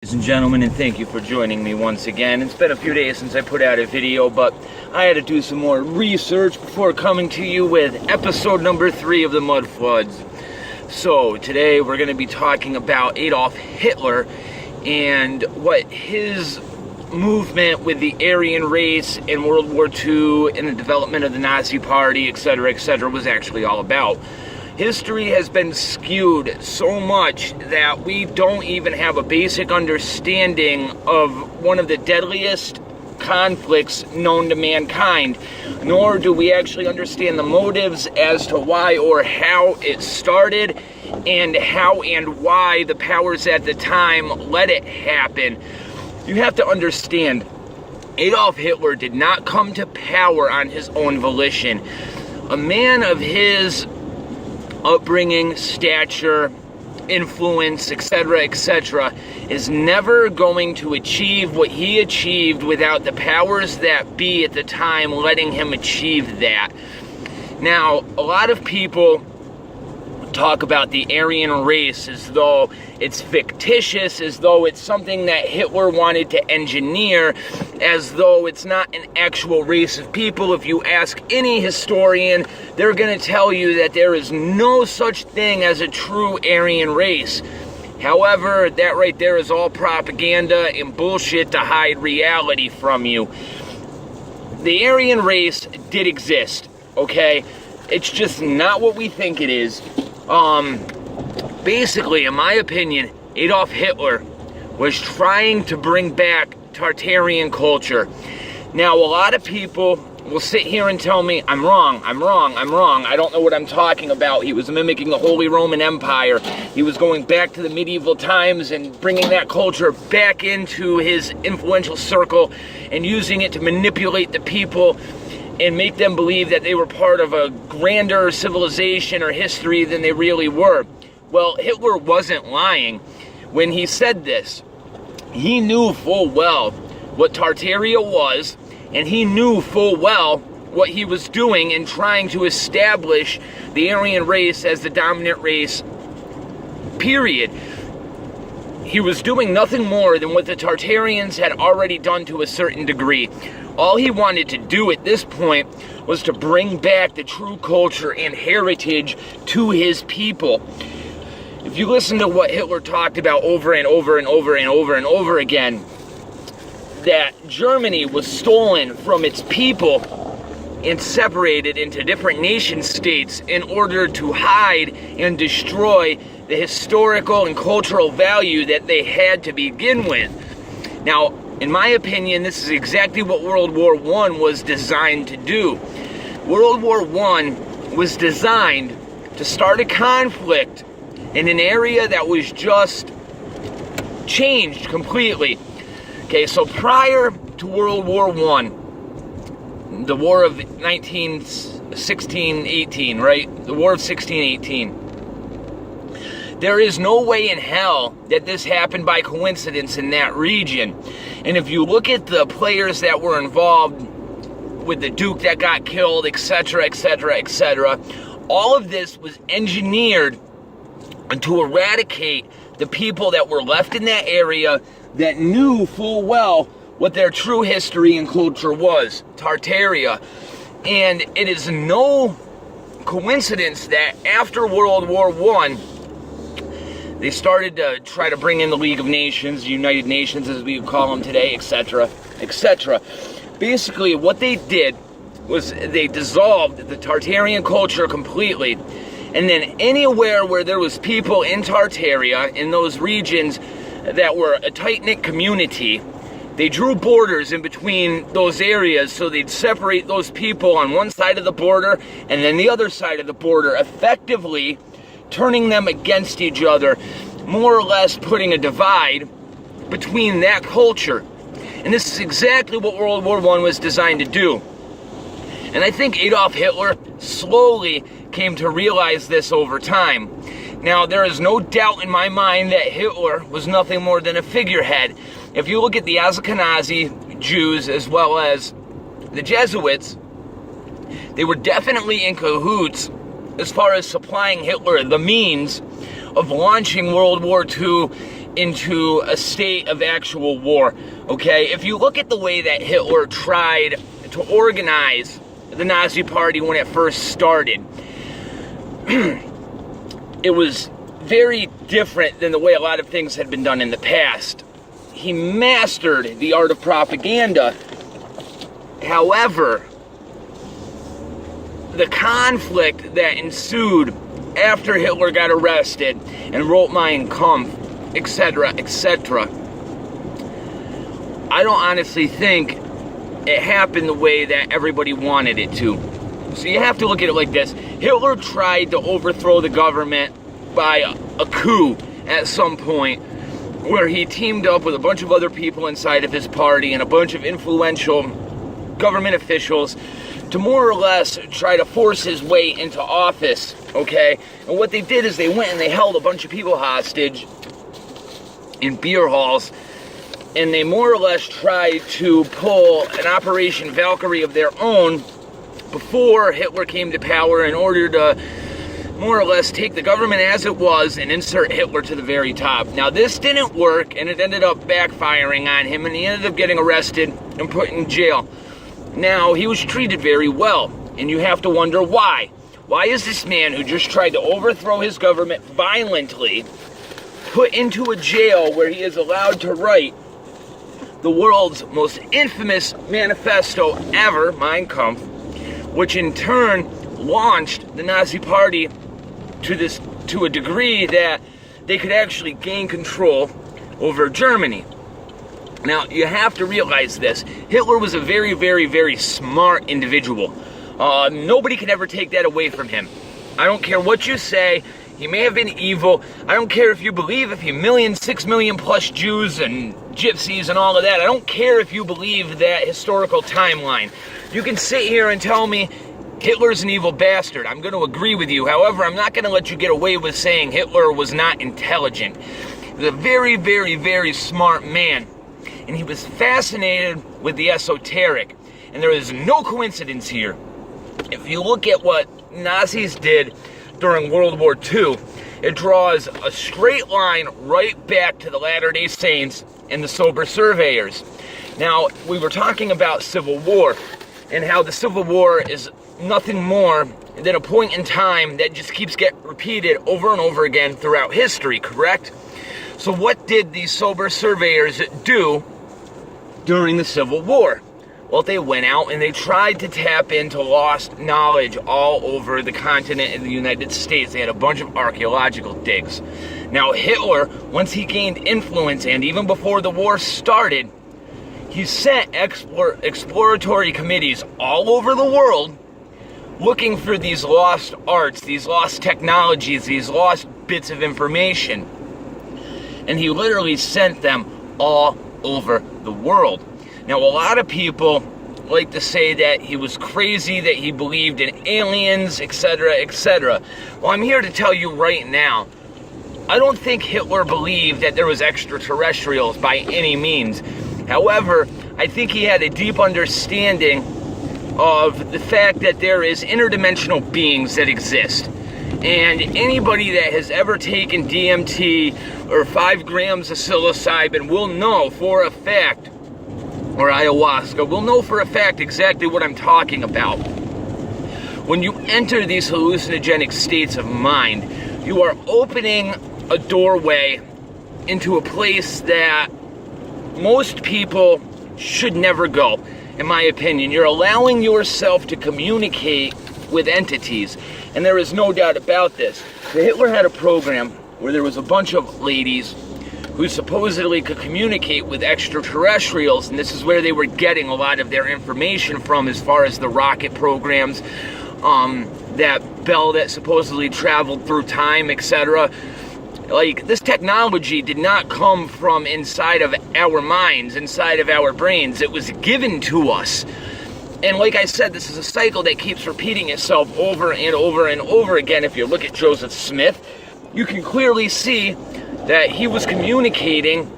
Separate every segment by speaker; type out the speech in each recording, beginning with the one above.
Speaker 1: Ladies and gentlemen, and thank you for joining me once again. It's been a few days since I put out a video, but I had to do some more research before coming to you with episode number 3 of the Mud Floods. So today we're going to be talking about Adolf Hitler and what his movement with the Aryan race in World War II and the development of the Nazi Party, etc., was actually all about. History has been skewed so much that we don't even have a basic understanding of one of the deadliest conflicts known to mankind, nor do we actually understand the motives as to why or how it started and how and why the powers at the time let it happen. You have to understand, Adolf Hitler did not come to power on his own volition. A man of his upbringing, stature, influence, etc., is never going to achieve what he achieved without the powers that be at the time letting him achieve that. Now, a lot of people talk about the Aryan race as though it's fictitious, as though it's something that Hitler wanted to engineer, as though it's not an actual race of people. If you ask any historian, they're going to tell you that there is no such thing as a true Aryan race. However, that right there is all propaganda and bullshit to hide reality from you. The Aryan race did exist, okay? It's just not what we think it is. Basically, in my opinion, Adolf Hitler was trying to bring back tartarian culture. Now, a lot of people will sit here and tell me, I'm wrong, I don't know what I'm talking about. He was mimicking the Holy Roman Empire. He was going back to the medieval times and bringing that culture back into his influential circle and using it to manipulate the people and make them believe that they were part of a grander civilization or history than they really were. Well, Hitler wasn't lying when he said this. He knew full well what Tartaria was, and he knew full well what he was doing in trying to establish the Aryan race as the dominant race, period. He was doing nothing more than what the Tartarians had already done to a certain degree. All he wanted to do at this point was to bring back the true culture and heritage to his people. If you listen to what Hitler talked about over and over again, that Germany was stolen from its people and separated into different nation states in order to hide and destroy the historical and cultural value that they had to begin with. Now, in my opinion, this is exactly what World War I was designed to do. World War I was designed to start a conflict in an area that was just changed completely. Okay, so prior to World War I, the War of 1618, right? The War of 1618. There is no way in hell that this happened by coincidence in that region. And if you look at the players that were involved with the Duke that got killed, etc., all of this was engineered to eradicate the people that were left in that area that knew full well what their true history and culture was, Tartaria. And it is no coincidence that after World War I, they started to try to bring in the League of Nations, United Nations as we would call them today, etc. Basically, what they did was they dissolved the Tartarian culture completely. And then anywhere where there was people in Tartaria, in those regions that were a tight-knit community, they drew borders in between those areas so they'd separate those people on one side of the border and then the other side of the border, effectively turning them against each other, more or less putting a divide between that culture. And this is exactly what World War I was designed to do. And I think Adolf Hitler slowly came to realize this over time. Now, there is no doubt in my mind that Hitler was nothing more than a figurehead. If you look at the Ashkenazi Jews as well as the Jesuits, they were definitely in cahoots as far as supplying Hitler the means of launching World War II into a state of actual war, okay? If you look at the way that Hitler tried to organize the Nazi Party when it first started, it was very different than the way a lot of things had been done in the past. He mastered the art of propaganda. However, the conflict that ensued after Hitler got arrested and wrote Mein Kampf, etc., etc., I don't honestly think it happened the way that everybody wanted it to. So you have to look at it like this. Hitler tried to overthrow the government by a coup at some point, where he teamed up with a bunch of other people inside of his party and a bunch of influential government officials to more or less try to force his way into office, okay? And what they did is they went and they held a bunch of people hostage in beer halls, and they more or less tried to pull an Operation Valkyrie of their own before Hitler came to power in order to more or less take the government as it was and insert Hitler to the very top. Now, this didn't work, and it ended up backfiring on him, and he ended up getting arrested and put in jail. Now, he was treated very well, and you have to wonder why. Why is this man who just tried to overthrow his government violently put into a jail where he is allowed to write the world's most infamous manifesto ever, Mein Kampf, which in turn launched the Nazi Party to a degree that they could actually gain control over Germany. Now, you have to realize this. Hitler was a very, very, very smart individual. Nobody can ever take that away from him. I don't care what you say. He may have been evil. I don't care if you believe if he 6 million plus Jews and gypsies and all of that. I don't care if you believe that historical timeline. You can sit here and tell me Hitler's an evil bastard. I'm going to agree with you. However, I'm not going to let you get away with saying Hitler was not intelligent. He was a very, very, very smart man. And he was fascinated with the esoteric. And there is no coincidence here. If you look at what Nazis did during World War II, it draws a straight line right back to the Latter-day Saints and the Sober Surveyors. Now, we were talking about Civil War and how the Civil War is nothing more than a point in time that just keeps getting repeated over and over again throughout history, correct? So what did these Sober Surveyors do during the Civil War? Well, they went out and they tried to tap into lost knowledge all over the continent in the United States. They had a bunch of archaeological digs. Now, Hitler, once he gained influence, and even before the war started, he sent exploratory committees all over the world looking for these lost arts, these lost technologies, these lost bits of information. And he literally sent them all over the world. Now, a lot of people like to say that he was crazy, that he believed in aliens, etc., etc. Well, I'm here to tell you right now, I don't think Hitler believed that there was extraterrestrials by any means. However, I think he had a deep understanding of the fact that there is interdimensional beings that exist. And anybody that has ever taken DMT or 5 grams of psilocybin will know for a fact, or ayahuasca, will know for a fact exactly what I'm talking about. When you enter these hallucinogenic states of mind, you are opening a doorway into a place that most people should never go, in my opinion. You're allowing yourself to communicate with entities, and there is no doubt about this. So Hitler had a program where there was a bunch of ladies who supposedly could communicate with extraterrestrials, and this is where they were getting a lot of their information from as far as the rocket programs, that bell that supposedly traveled through time, etc. Like, this technology did not come from inside of our minds, inside of our brains. It was given to us. And like I said, this is a cycle that keeps repeating itself over and over and over again. If you look at Joseph Smith, you can clearly see that he was communicating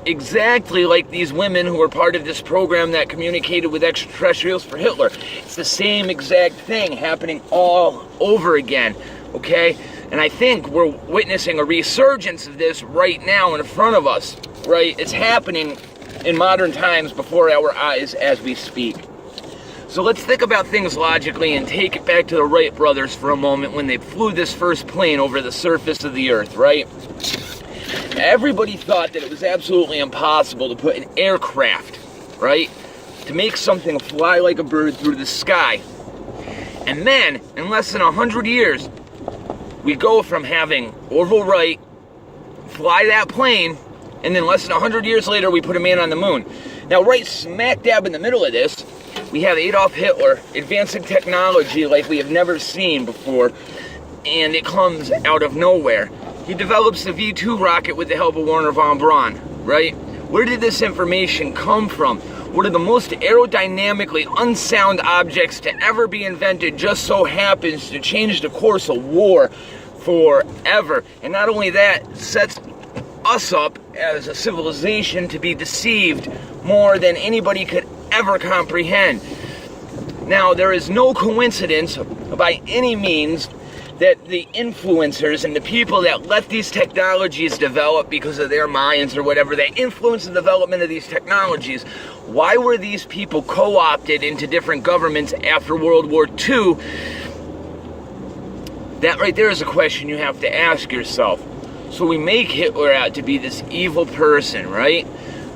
Speaker 1: exactly like these women who were part of this program that communicated with extraterrestrials for Hitler. It's the same exact thing happening all over again, okay? And I think we're witnessing a resurgence of this right now in front of us, right? It's happening in modern times before our eyes as we speak. So let's think about things logically and take it back to the Wright brothers for a moment when they flew this first plane over the surface of the earth, right? Everybody thought that it was absolutely impossible to put an aircraft, right, to make something fly like a bird through the sky. And then, in less than 100 years, we go from having Orville Wright fly that plane, and then less than 100 years later, we put a man on the moon. Now, right smack dab in the middle of this, we have Adolf Hitler advancing technology like we have never seen before, and it comes out of nowhere. He develops the V-2 rocket with the help of Wernher von Braun, right? Where did this information come from? One of the most aerodynamically unsound objects to ever be invented just so happens to change the course of war forever. And not only that, sets us up as a civilization to be deceived more than anybody could ever comprehend. Now, there is no coincidence by any means that the influencers and the people that let these technologies develop because of their minds or whatever, that influence the development of these technologies, why were these people co-opted into different governments after World War II? That right there is a question you have to ask yourself. So we make Hitler out to be this evil person, right?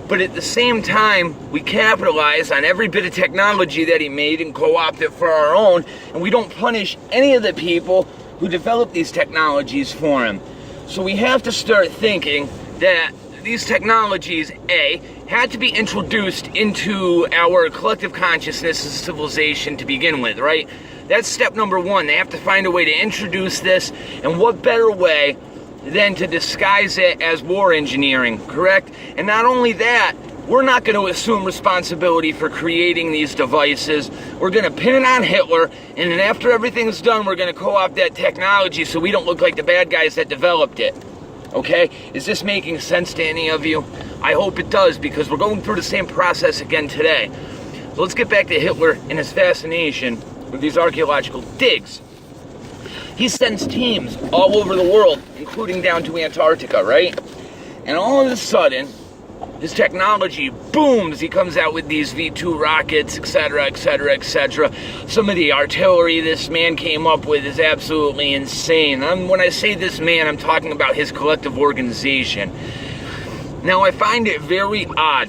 Speaker 1: But at the same time, we capitalize on every bit of technology that he made and co-opt it for our own, and we don't punish any of the people who developed these technologies for him. So we have to start thinking that these technologies, A, had to be introduced into our collective consciousness as a civilization to begin with, right? That's step number one. They have to find a way to introduce this, and what better way than to disguise it as war engineering, correct? And not only that, we're not going to assume responsibility for creating these devices. We're going to pin it on Hitler, and then after everything's done, we're going to co-opt that technology so we don't look like the bad guys that developed it. Okay? Is this making sense to any of you? I hope it does, because we're going through the same process again today. So let's get back to Hitler and his fascination with these archaeological digs. He sends teams all over the world, including down to Antarctica, right? And all of a sudden, his technology booms. He comes out with these V-2 rockets, etc., etc., etc. Some of the artillery this man came up with is absolutely insane. When I say this man, I'm talking about his collective organization. Now, I find it very odd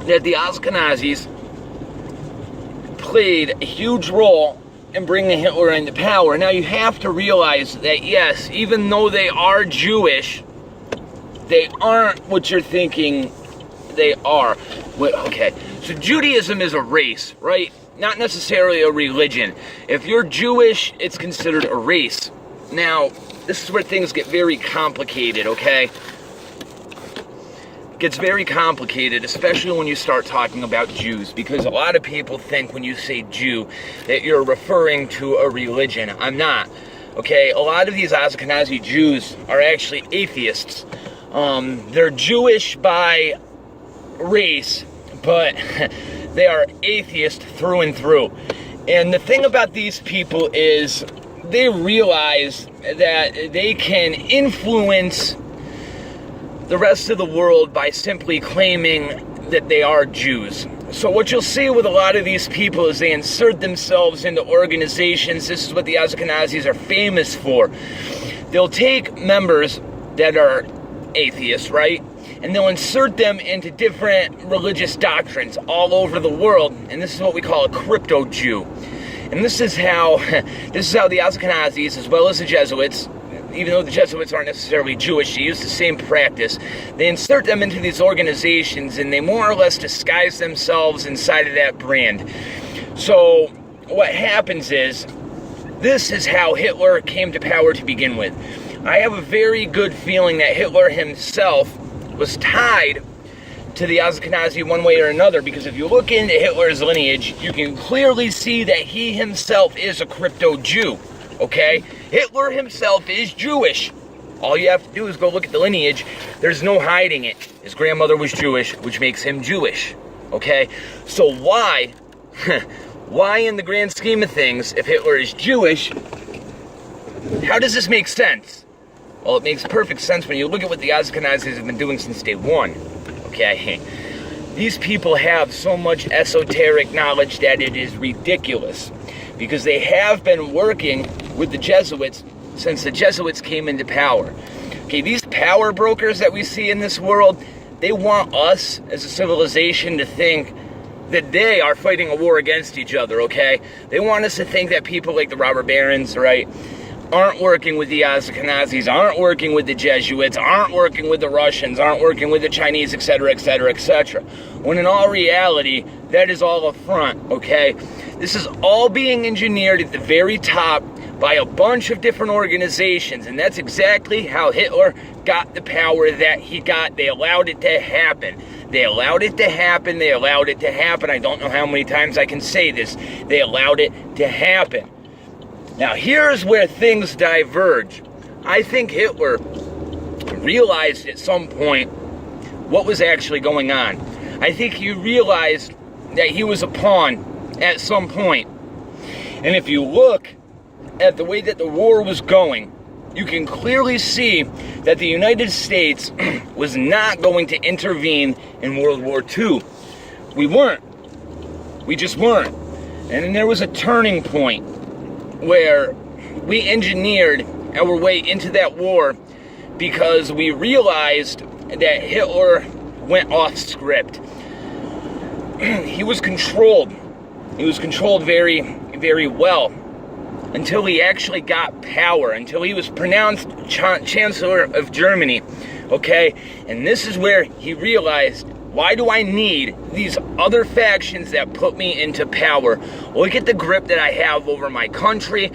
Speaker 1: that the Ashkenazis played a huge role in bringing Hitler into power. Now, you have to realize that, yes, even though they are Jewish, they aren't what you're thinking they are. Okay, so Judaism is a race, right? Not necessarily a religion. If you're Jewish, it's considered a race. Now, this is where things get very complicated, okay? It gets very complicated, especially when you start talking about Jews, because a lot of people think when you say Jew that you're referring to a religion. I'm not, okay? A lot of these Ashkenazi Jews are actually atheists. They're Jewish by race, but they are atheist through and through. And the thing about these people is they realize that they can influence the rest of the world by simply claiming that they are Jews. So what you'll see with a lot of these people is they insert themselves into organizations. This is what the Ashkenazis are famous for. They'll take members that are atheists, right? And they'll insert them into different religious doctrines all over the world. And this is what we call a crypto Jew. And this is how the Ashkenazis, as well as the Jesuits, even though the Jesuits aren't necessarily Jewish, they use the same practice. They insert them into these organizations, and they more or less disguise themselves inside of that brand. So what happens is, this is how Hitler came to power to begin with. I have a very good feeling that Hitler himself was tied to the Ashkenazi one way or another, because if you look into Hitler's lineage, you can clearly see that he himself is a crypto Jew, okay? Hitler himself is Jewish. All you have to do is go look at the lineage. There's no hiding it. His grandmother was Jewish, which makes him Jewish, okay? So why in the grand scheme of things, if Hitler is Jewish, how does this make sense? Well, it makes perfect sense when you look at what the Ashkenazis have been doing since day one. Okay? These people have so much esoteric knowledge that it is ridiculous. Because they have been working with the Jesuits since the Jesuits came into power. Okay, these power brokers that we see in this world, they want us as a civilization to think that they are fighting a war against each other, okay? They want us to think that people like the robber barons, right, aren't working with the Ashkenazis, aren't working with the Jesuits, aren't working with the Russians, aren't working with the Chinese, etc., etc., etc. When in all reality, that is all a front, okay? This is all being engineered at the very top by a bunch of different organizations, and that's exactly how Hitler got the power that he got. They allowed it to happen. They allowed it to happen. They allowed it to happen. I don't know how many times I can say this. They allowed it to happen. Now, here's where things diverge. I think Hitler realized at some point what was actually going on. I think he realized that he was a pawn at some point. And if you look at the way that the war was going, you can clearly see that the United States was not going to intervene in World War II. We weren't. We just weren't. And then there was a turning point where we engineered our way into that war because we realized that Hitler went off script. He was controlled. He was controlled very, very well until he actually got power, until he was pronounced Chancellor of Germany, okay? And this is where he realized, why do I need these other factions that put me into power? Look at the grip that I have over my country.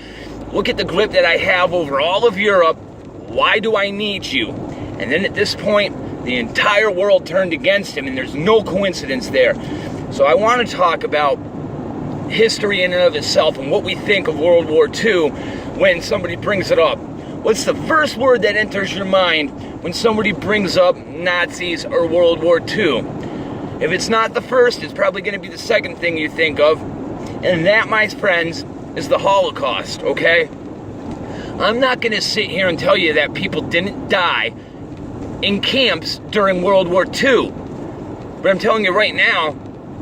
Speaker 1: Look at the grip that I have over all of Europe. Why do I need you? And then at this point, the entire world turned against him, and there's no coincidence there. So I want to talk about history in and of itself and what we think of World War II when somebody brings it up. What's the first word that enters your mind when somebody brings up Nazis or World War II? If it's not the first, it's probably going to be the second thing you think of. And that, my friends, is the Holocaust, okay? I'm not going to sit here and tell you that people didn't die in camps during World War II. But I'm telling you right now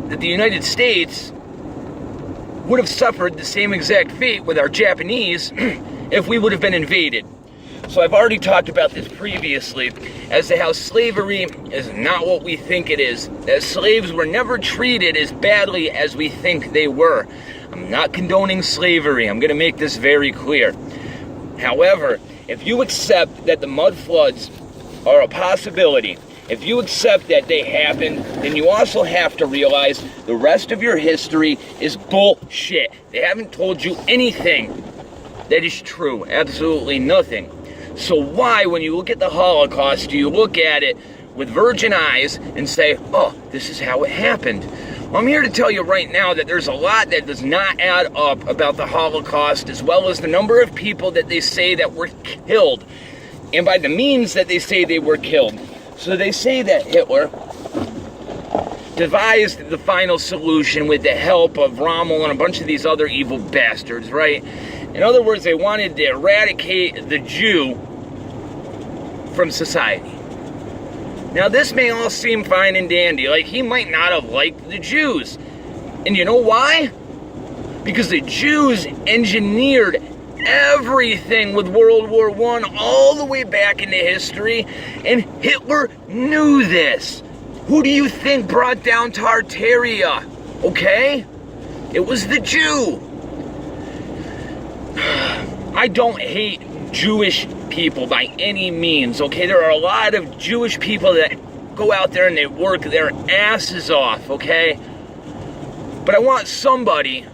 Speaker 1: that the United States would have suffered the same exact fate with our Japanese if we would have been invaded. So I've already talked about this previously as to how slavery is not what we think it is. That slaves were never treated as badly as we think they were. I'm not condoning slavery. I'm going to make this very clear. However, if you accept that the mud floods are a possibility, if you accept that they happened, then you also have to realize the rest of your history is bullshit. They haven't told you anything that is true. Absolutely nothing. So why, when you look at the Holocaust, do you look at it with virgin eyes and say, oh, this is how it happened? Well, I'm here to tell you right now that there's a lot that does not add up about the Holocaust, as well as the number of people that they say that were killed, and by the means that they say they were killed. So they say that Hitler devised the final solution with the help of Rommel and a bunch of these other evil bastards, right? In other words, they wanted to eradicate the Jew from society. Now, this may all seem fine and dandy, like he might not have liked the Jews. And you know why? Because the Jews engineered everything with World War I all the way back into history, and Hitler knew this. Who do you think brought down Tartaria? Okay? It was the Jew. I don't hate Jewish people by any means, okay? There are a lot of Jewish people that go out there and they work their asses off, okay? But I want somebody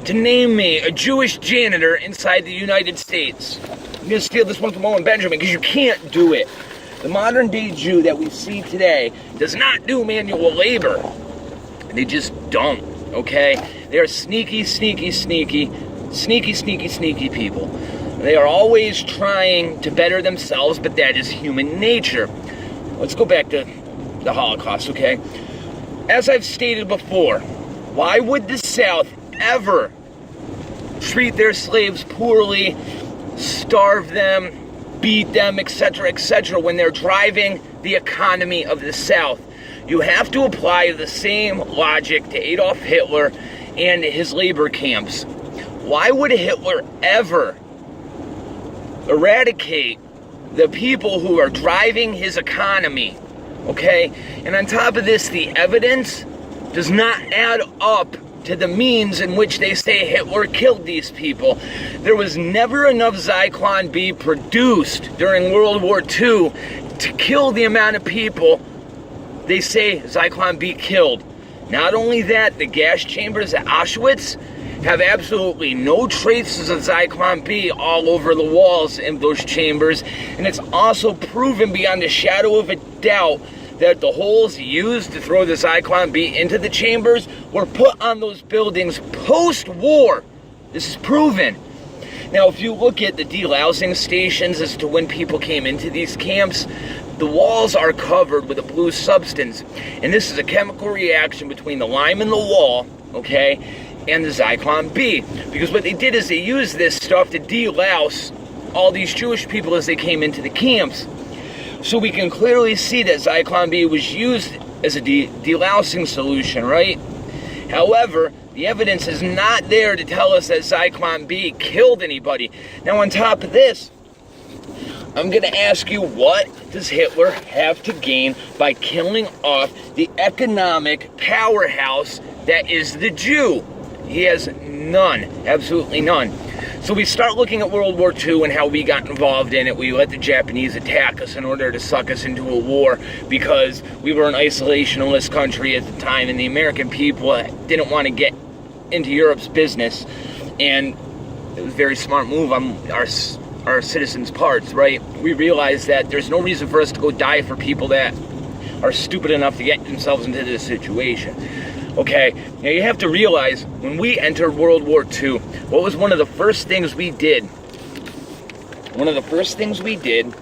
Speaker 1: to name me a Jewish janitor inside the United States. I'm going to steal this one from Owen Benjamin because you can't do it. The modern day Jew that we see today does not do manual labor. They just don't, okay? They are sneaky people. They are always trying to better themselves, but that is human nature. Let's go back to the Holocaust, okay? As I've stated before, why would the South ever treat their slaves poorly starve them, beat them, etc., when they're driving the economy of the South. You have to apply the same logic to Adolf Hitler and his labor camps. Why would Hitler ever eradicate the people who are driving his economy? Okay? And on top of this, the evidence does not add up to the means in which they say Hitler killed these people. There was never enough Zyklon B produced during World War II to kill the amount of people they say Zyklon B killed. Not only that, the gas chambers at Auschwitz have absolutely no traces of Zyklon B all over the walls in those chambers, and it's also proven beyond a shadow of a doubt that the holes used to throw the Zyklon B into the chambers were put on those buildings post-war. This is proven. Now, if you look at the delousing stations as to when people came into these camps, the walls are covered with a blue substance, and this is a chemical reaction between the lime in the wall, okay, and the Zyklon B. Because what they did is they used this stuff to delouse all these Jewish people as they came into the camps. So we can clearly see that Zyklon B was used as a delousing solution, right? However, the evidence is not there to tell us that Zyklon B killed anybody. Now, on top of this, I'm going to ask you, what does Hitler have to gain by killing off the economic powerhouse that is the Jew? He has none, absolutely none. So we start looking at World War II and how we got involved in it. We let the Japanese attack us in order to suck us into a war because we were an isolationist country at the time, and the American people didn't want to get into Europe's business. And it was a very smart move on our citizens' parts, right? We realized that there's no reason for us to go die for people that are stupid enough to get themselves into this situation. Okay, now you have to realize, when we entered World War II, what was one of the first things we did? One of the first things we did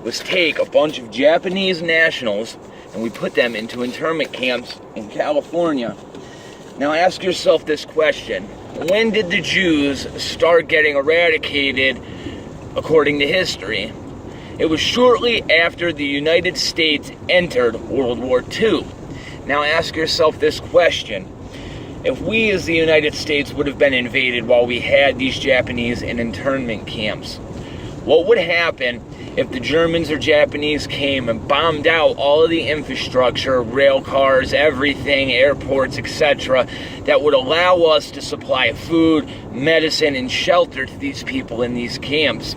Speaker 1: was take a bunch of Japanese nationals and we put them into internment camps in California. Now ask yourself this question: when did the Jews start getting eradicated according to history? It was shortly after the United States entered World War II. Now ask yourself this question: if we as the United States would have been invaded while we had these Japanese in internment camps, what would happen if the Germans or Japanese came and bombed out all of the infrastructure, rail cars, everything, airports, etc., that would allow us to supply food, medicine, and shelter to these people in these camps?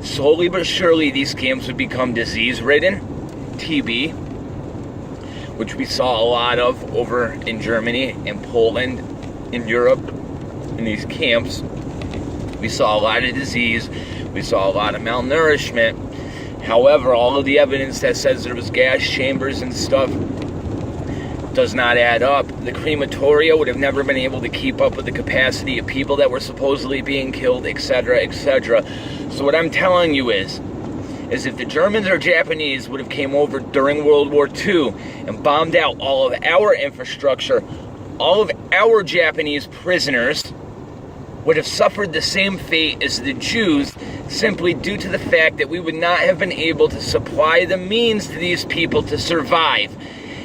Speaker 1: Slowly but surely, these camps would become disease-ridden, TB, which we saw a lot of over in Germany and Poland, in Europe, in these camps. We saw a lot of disease. We saw a lot of malnourishment. However, all of the evidence that says there was gas chambers and stuff does not add up. The crematoria would have never been able to keep up with the capacity of people that were supposedly being killed, etc., etc. So what I'm telling you is if the Germans or Japanese would have came over during World War II and bombed out all of our infrastructure, all of our Japanese prisoners would have suffered the same fate as the Jews, simply due to the fact that we would not have been able to supply the means to these people to survive.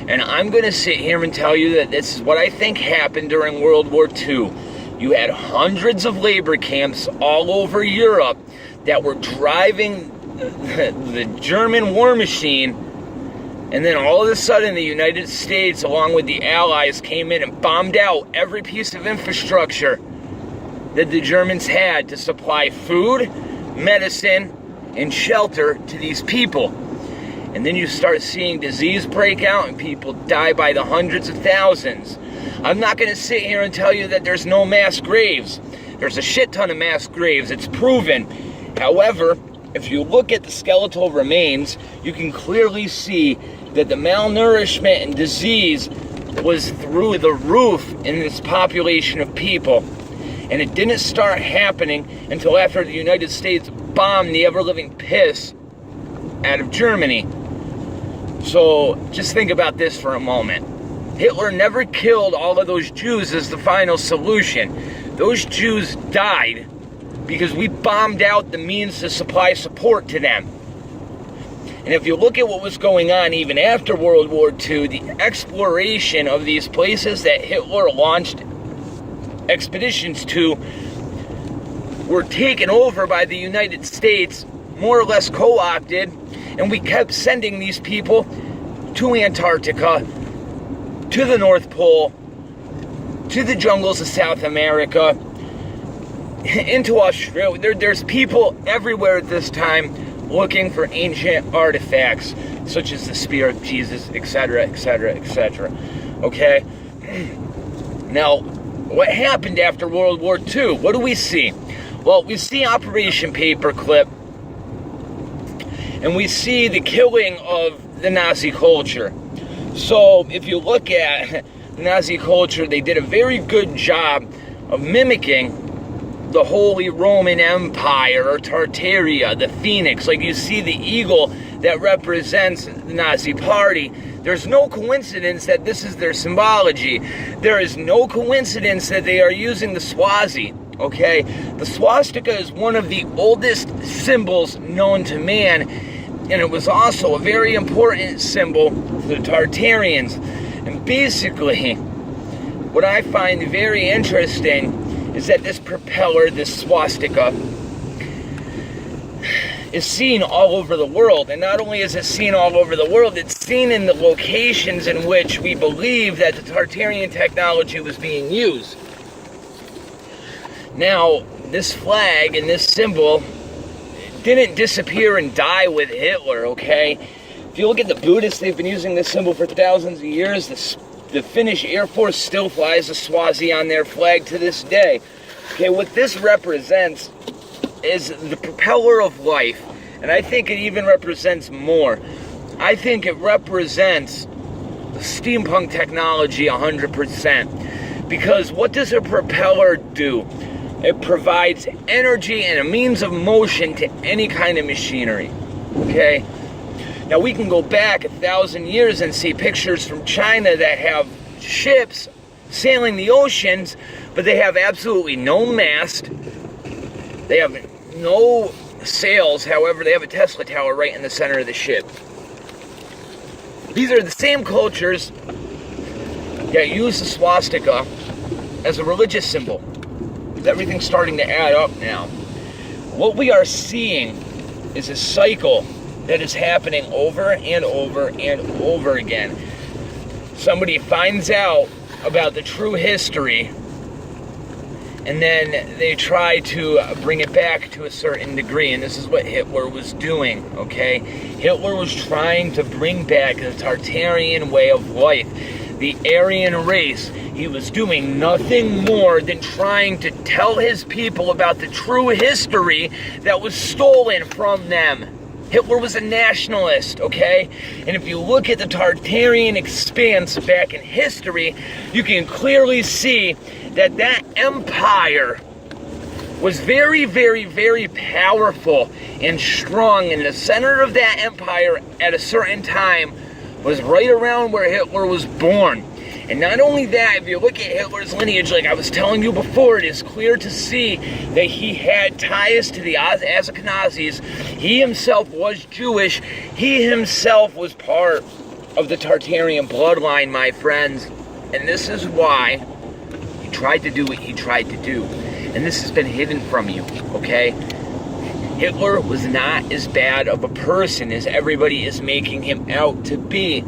Speaker 1: And I'm going to sit here and tell you that this is what I think happened during World War II. You had hundreds of labor camps all over Europe that were driving the German war machine, and then all of a sudden the United States, along with the Allies, came in and bombed out every piece of infrastructure that the Germans had to supply food, medicine, and shelter to these people. And then you start seeing disease break out and people die by the hundreds of thousands. I'm not going to sit here and tell you that there's no mass graves. There's a shit ton of mass graves. It's proven. However, if you look at the skeletal remains, you can clearly see that the malnourishment and disease was through the roof in this population of people. And it didn't start happening until after the United States bombed the ever-living piss out of Germany. So just think about this for a moment. Hitler never killed all of those Jews as the final solution. Those Jews died because we bombed out the means to supply support to them. And if you look at what was going on even after World War II, the exploration of these places that Hitler launched expeditions to were taken over by the United States, more or less co-opted, and we kept sending these people to Antarctica, to the North Pole, to the jungles of South America, into Australia. There's people everywhere at this time looking for ancient artifacts, such as the spear of Jesus, etc., etc., etc. Okay? Now, what happened after World War II? What do we see? Well, we see Operation Paperclip, and we see the killing of the Nazi culture. So, if you look at Nazi culture, they did a very good job of mimicking the Holy Roman Empire, or Tartaria, the phoenix. Like you see the eagle that represents the Nazi party. There's no coincidence that this is their symbology. There is no coincidence that they are using the swazi, okay? The swastika is one of the oldest symbols known to man, and it was also a very important symbol for the Tartarians. And basically, what I find very interesting is that this propeller, this swastika, is seen all over the world. And not only is it seen all over the world, it's seen in the locations in which we believe that the Tartarian technology was being used. Now, this flag and this symbol didn't disappear and die with Hitler, okay? If you look at the Buddhists, they've been using this symbol for thousands of years. The Finnish Air Force still flies a swazi on their flag to this day. Okay, what this represents is the propeller of life. And I think it even represents more. I think it represents steampunk technology 100%. Because what does a propeller do? It provides energy and a means of motion to any kind of machinery. Okay? Now we can go back 1,000 years and see pictures from China that have ships sailing the oceans, but they have absolutely no mast. They have no sails. However, they have a Tesla tower right in the center of the ship. These are the same cultures that use the swastika as a religious symbol. Everything's starting to add up now. What we are seeing is a cycle that is happening over and over and over again. Somebody finds out about the true history, and then they try to bring it back to a certain degree, and this is what Hitler was doing, okay? Hitler was trying to bring back the Tartarian way of life, the Aryan race. He was doing nothing more than trying to tell his people about the true history that was stolen from them. Hitler was a nationalist, okay? And if you look at the Tartarian expanse back in history, you can clearly see that that empire was very, very, very powerful and strong. And the center of that empire at a certain time was right around where Hitler was born. And not only that, if you look at Hitler's lineage, like I was telling you before, it is clear to see that he had ties to the Ashkenazis. He himself was Jewish. He himself was part of the Tartarian bloodline, my friends. And this is why he tried to do what he tried to do. And this has been hidden from you, okay? Hitler was not as bad of a person as everybody is making him out to be.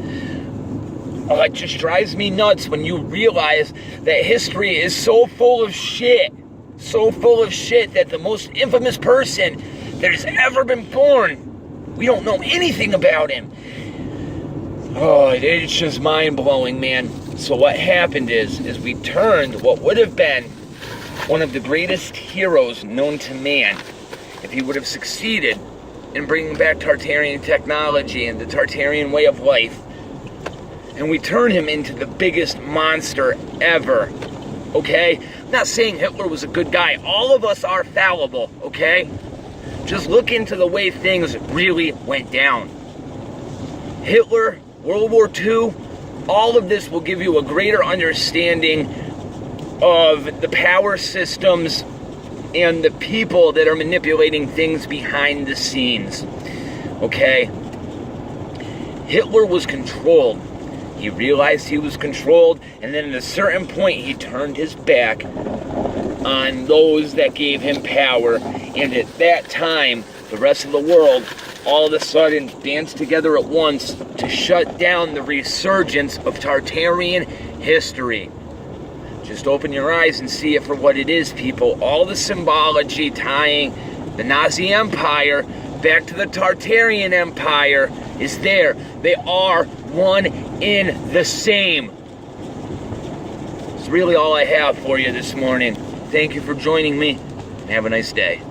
Speaker 1: Oh, it just drives me nuts when you realize that history is so full of shit. So full of shit that the most infamous person that has ever been born, we don't know anything about him. Oh, it's just mind-blowing, man. So what happened is we turned what would have been one of the greatest heroes known to man, if he would have succeeded in bringing back Tartarian technology and the Tartarian way of life, and we turn him into the biggest monster ever, okay? I'm not saying Hitler was a good guy. All of us are fallible, okay? Just look into the way things really went down. Hitler, World War II, all of this will give you a greater understanding of the power systems and the people that are manipulating things behind the scenes. Okay? Hitler was controlled. He realized he was controlled, and then at a certain point he turned his back on those that gave him power, and at that time the rest of the world all of a sudden danced together at once to shut down the resurgence of Tartarian history. Just open your eyes and see it for what it is, people. All the symbology tying the Nazi Empire back to the Tartarian Empire is there. They are one in the same. It's really all I have for you this morning. Thank you for joining me, and have a nice day.